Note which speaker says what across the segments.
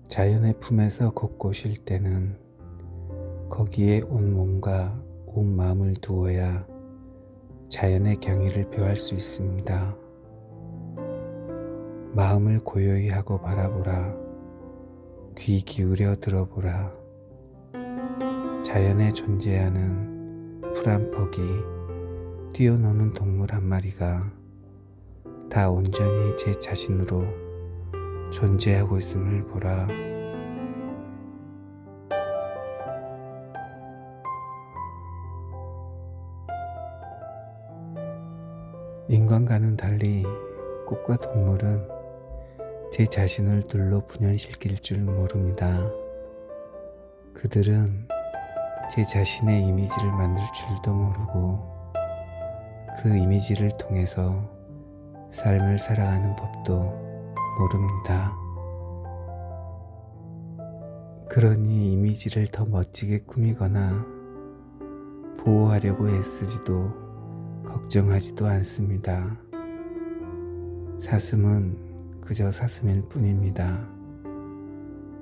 Speaker 1: 자연의 품에서 걷고 쉴 때는 거기에 온 몸과 온 마음을 두어야 자연의 경의를 표할 수 있습니다. 마음을 고요히 하고 바라보라. 귀 기울여 들어보라. 자연에 존재하는 풀 한 폭이, 뛰어노는 동물 한 마리가 다 온전히 제 자신으로 존재하고 있음을 보라. 인간과는 달리 꽃과 동물은 제 자신을 둘로 분연시킬 줄 모릅니다. 그들은 제 자신의 이미지를 만들 줄도 모르고 그 이미지를 통해서 삶을 살아가는 법도 모릅니다. 그러니 이미지를 더 멋지게 꾸미거나 보호하려고 애쓰지도 걱정하지도 않습니다. 사슴은 그저 사슴일 뿐입니다.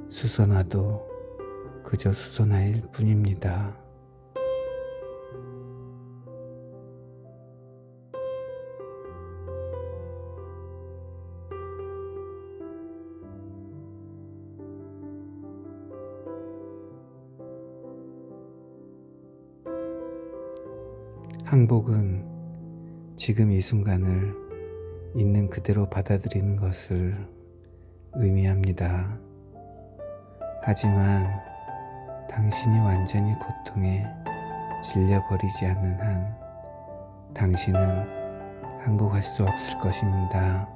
Speaker 1: 수선화도 그저 수선화일 뿐입니다. 항복은 지금 이 순간을 있는 그대로 받아들이는 것을 의미합니다. 하지만 당신이 완전히 고통에 질려버리지 않는 한 당신은 항복할 수 없을 것입니다.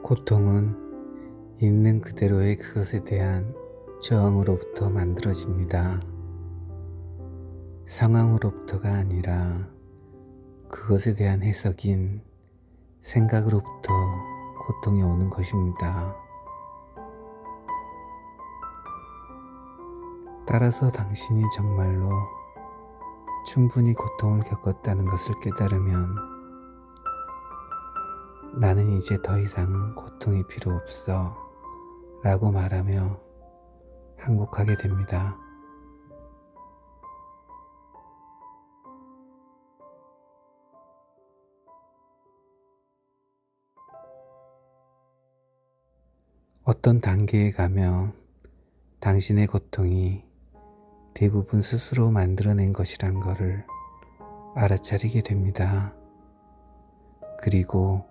Speaker 1: 고통은 있는 그대로의 그것에 대한 저항으로부터 만들어집니다. 상황으로부터가 아니라 그것에 대한 해석인 생각으로부터 고통이 오는 것입니다. 따라서 당신이 정말로 충분히 고통을 겪었다는 것을 깨달으면 나는 이제 더 이상 고통이 필요 없어 라고 말하며 항복하게 됩니다. 어떤 단계에 가면 당신의 고통이 대부분 스스로 만들어낸 것이란 것을 알아차리게 됩니다. 그리고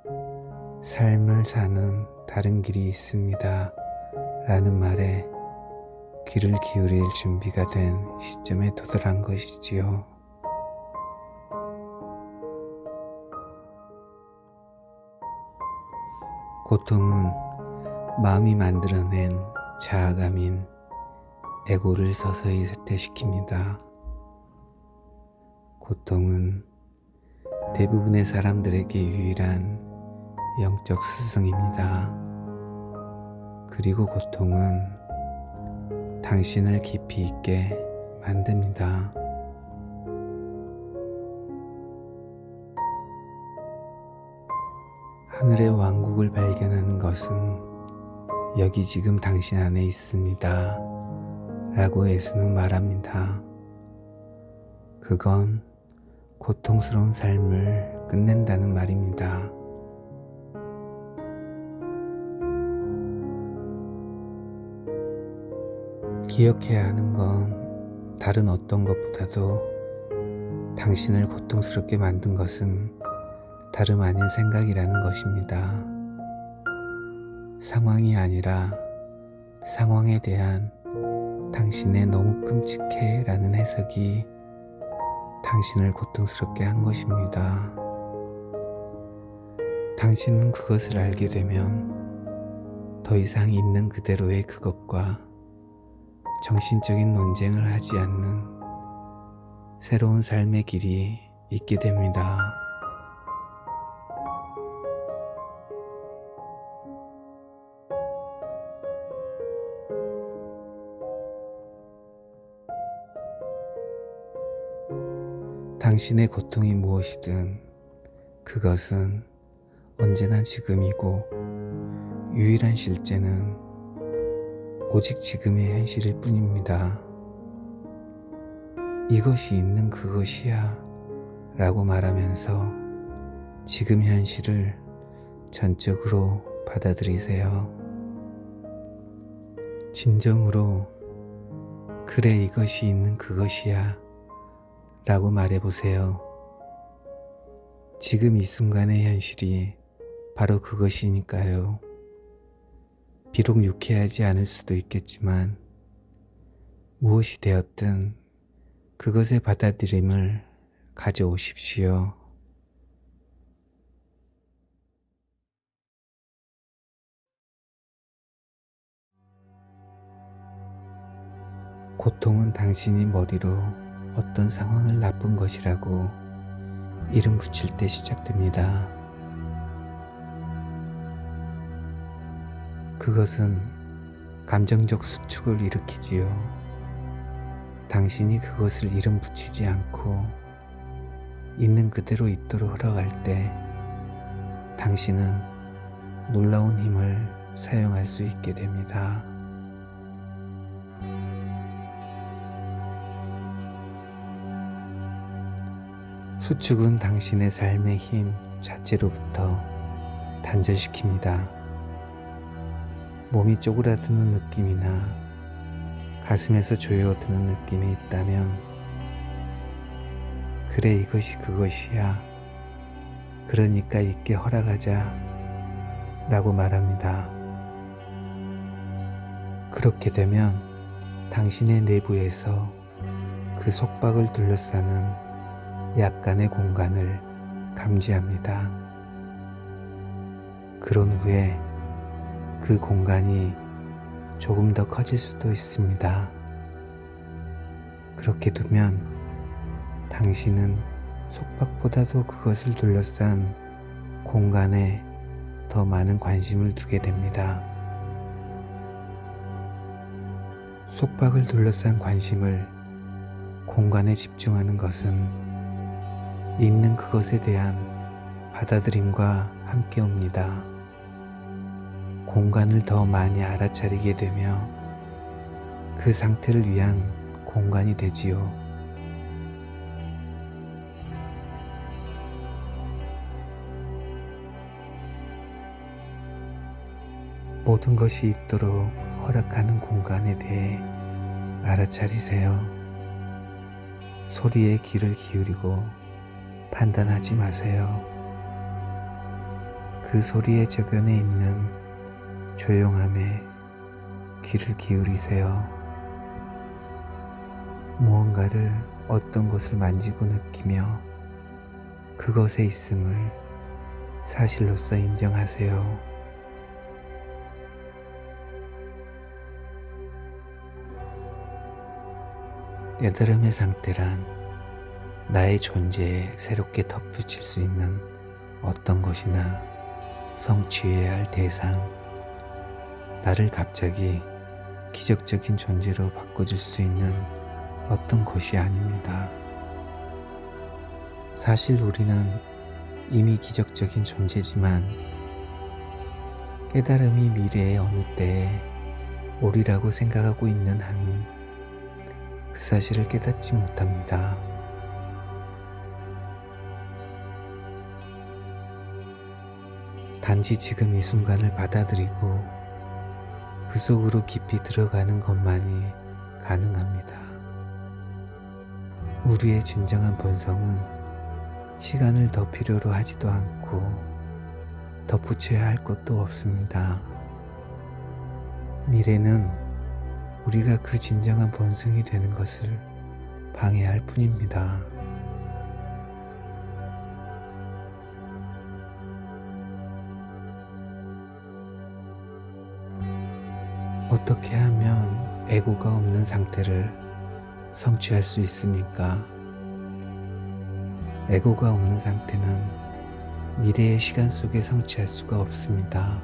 Speaker 1: 삶을 사는 다른 길이 있습니다 라는 말에 귀를 기울일 준비가 된 시점에 도달한 것이지요. 고통은 마음이 만들어낸 자아감인 에고를 서서히 쇠퇴시킵니다. 고통은 대부분의 사람들에게 유일한 영적 스승입니다. 그리고 고통은 당신을 깊이 있게 만듭니다. 하늘의 왕국을 발견하는 것은 여기 지금 당신 안에 있습니다 라고 예수는 말합니다. 그건 고통스러운 삶을 끝낸다는 말입니다. 기억해야 하는 건 다른 어떤 것보다도 당신을 고통스럽게 만든 것은 다름 아닌 생각이라는 것입니다. 상황이 아니라 상황에 대한 당신의 너무 끔찍해 라는 해석이 당신을 고통스럽게 한 것입니다. 당신은 그것을 알게 되면 더 이상 있는 그대로의 그것과 정신적인 논쟁을 하지 않는 새로운 삶의 길이 있게 됩니다. 당신의 고통이 무엇이든 그것은 언제나 지금이고 유일한 실제는 오직 지금의 현실일 뿐입니다. 이것이 있는 그것이야 라고 말하면서 지금 현실을 전적으로 받아들이세요. 진정으로 그래 이것이 있는 그것이야 라고 말해보세요. 지금 이 순간의 현실이 바로 그것이니까요. 비록 유쾌하지 않을 수도 있겠지만 무엇이 되었든 그것의 받아들임을 가져오십시오. 고통은 당신이 머리로 어떤 상황을 나쁜 것이라고 이름 붙일 때 시작됩니다. 그것은 감정적 수축을 일으키지요. 당신이 그것을 이름 붙이지 않고 있는 그대로 있도록 허락할 때 당신은 놀라운 힘을 사용할 수 있게 됩니다. 수축은 당신의 삶의 힘 자체로부터 단절시킵니다. 몸이 쪼그라드는 느낌이나 가슴에서 조여드는 느낌이 있다면 그래 이것이 그것이야. 그러니까 있게 허락하자 라고 말합니다. 그렇게 되면 당신의 내부에서 그 속박을 둘러싸는 약간의 공간을 감지합니다. 그런 후에 그 공간이 조금 더 커질 수도 있습니다. 그렇게 두면 당신은 속박보다도 그것을 둘러싼 공간에 더 많은 관심을 두게 됩니다. 속박을 둘러싼 관심을 공간에 집중하는 것은 있는 그것에 대한 받아들임과 함께 옵니다. 공간을 더 많이 알아차리게 되며 그 상태를 위한 공간이 되지요. 모든 것이 있도록 허락하는 공간에 대해 알아차리세요. 소리에 귀를 기울이고 판단하지 마세요. 그 소리의 저변에 있는 조용함에 귀를 기울이세요. 무언가를 어떤 것을 만지고 느끼며 그것에 있음을 사실로서 인정하세요. 깨달음의 상태란 나의 존재에 새롭게 덧붙일 수 있는 어떤 것이나 성취해야 할 대상, 나를 갑자기 기적적인 존재로 바꿔줄 수 있는 어떤 것이 아닙니다. 사실 우리는 이미 기적적인 존재지만 깨달음이 미래의 어느 때에 오리라고 생각하고 있는 한 그 사실을 깨닫지 못합니다. 단지 지금 이 순간을 받아들이고 그 속으로 깊이 들어가는 것만이 가능합니다. 우리의 진정한 본성은 시간을 더 필요로 하지도 않고 덧붙여야 할 것도 없습니다. 미래는 우리가 그 진정한 본성이 되는 것을 방해할 뿐입니다. 어떻게 하면 에고가 없는 상태를 성취할 수 있습니까? 에고가 없는 상태는 미래의 시간 속에 성취할 수가 없습니다.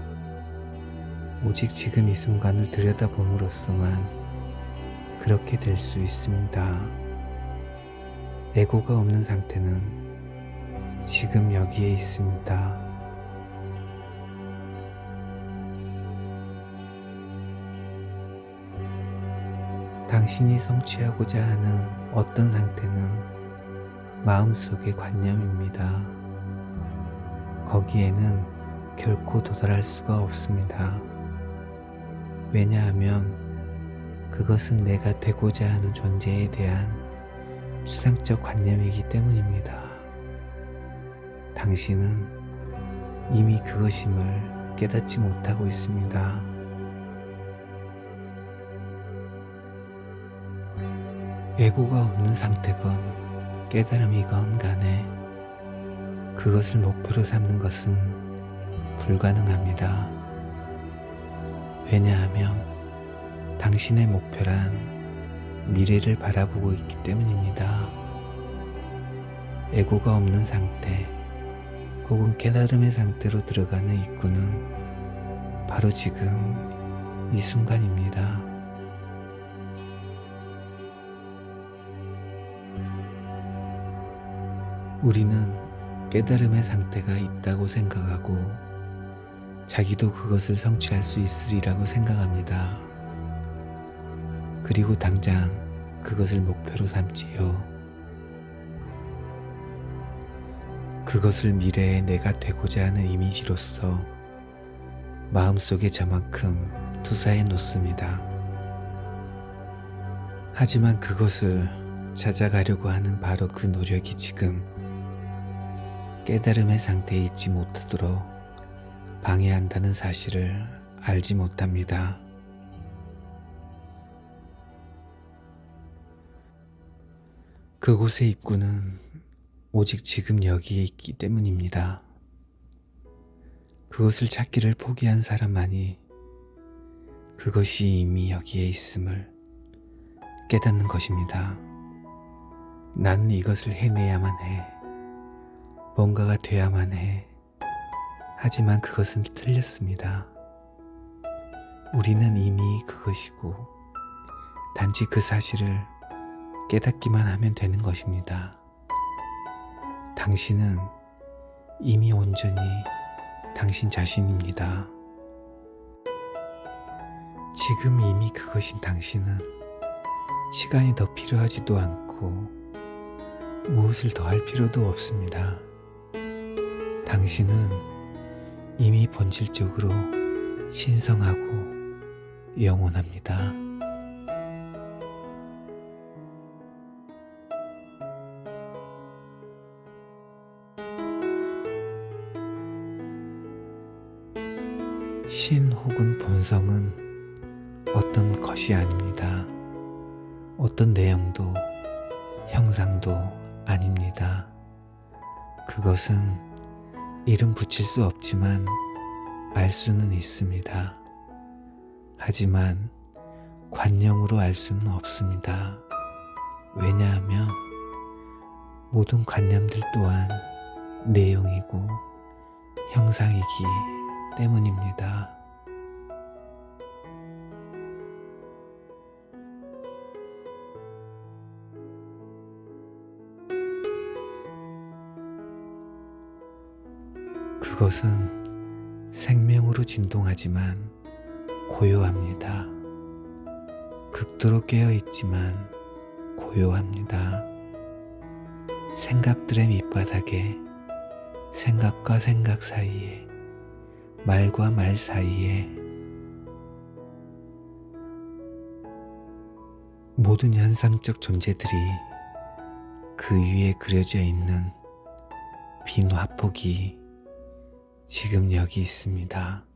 Speaker 1: 오직 지금 이 순간을 들여다봄으로써만 그렇게 될 수 있습니다. 에고가 없는 상태는 지금 여기에 있습니다. 당신이 성취하고자 하는 어떤 상태는 마음속의 관념입니다. 거기에는 결코 도달할 수가 없습니다. 왜냐하면 그것은 내가 되고자 하는 존재에 대한 추상적 관념이기 때문입니다. 당신은 이미 그것임을 깨닫지 못하고 있습니다. 에고가 없는 상태건 깨달음이건 간에 그것을 목표로 삼는 것은 불가능합니다. 왜냐하면 당신의 목표란 미래를 바라보고 있기 때문입니다. 에고가 없는 상태 혹은 깨달음의 상태로 들어가는 입구는 바로 지금 이 순간입니다. 우리는 깨달음의 상태가 있다고 생각하고 자기도 그것을 성취할 수 있으리라고 생각합니다. 그리고 당장 그것을 목표로 삼지요. 그것을 미래의 내가 되고자 하는 이미지로서 마음속에 저만큼 투사해 놓습니다. 하지만 그것을 찾아가려고 하는 바로 그 노력이 지금 깨달음의 상태에 있지 못하도록 방해한다는 사실을 알지 못합니다. 그곳의 입구는 오직 지금 여기에 있기 때문입니다. 그것을 찾기를 포기한 사람만이 그것이 이미 여기에 있음을 깨닫는 것입니다. 나는 이것을 해내야만 해. 뭔가가 돼야만 해. 하지만 그것은 틀렸습니다. 우리는 이미 그것이고 단지 그 사실을 깨닫기만 하면 되는 것입니다. 당신은 이미 온전히 당신 자신입니다. 지금 이미 그것인 당신은 시간이 더 필요하지도 않고 무엇을 더 할 필요도 없습니다. 당신은 이미 본질적으로 신성하고 영원합니다. 신 혹은 본성은 어떤 것이 아닙니다. 어떤 내용도 형상도 아닙니다. 그것은 이름 붙일 수 없지만 알 수는 있습니다. 하지만 관념으로 알 수는 없습니다. 왜냐하면 모든 관념들 또한 내용이고 형상이기 때문입니다. 그것은 생명으로 진동하지만 고요합니다. 극도로 깨어있지만 고요합니다. 생각들의 밑바닥에 생각과 생각 사이에 말과 말 사이에 모든 현상적 존재들이 그 위에 그려져 있는 빈 화폭이 지금 여기 있습니다.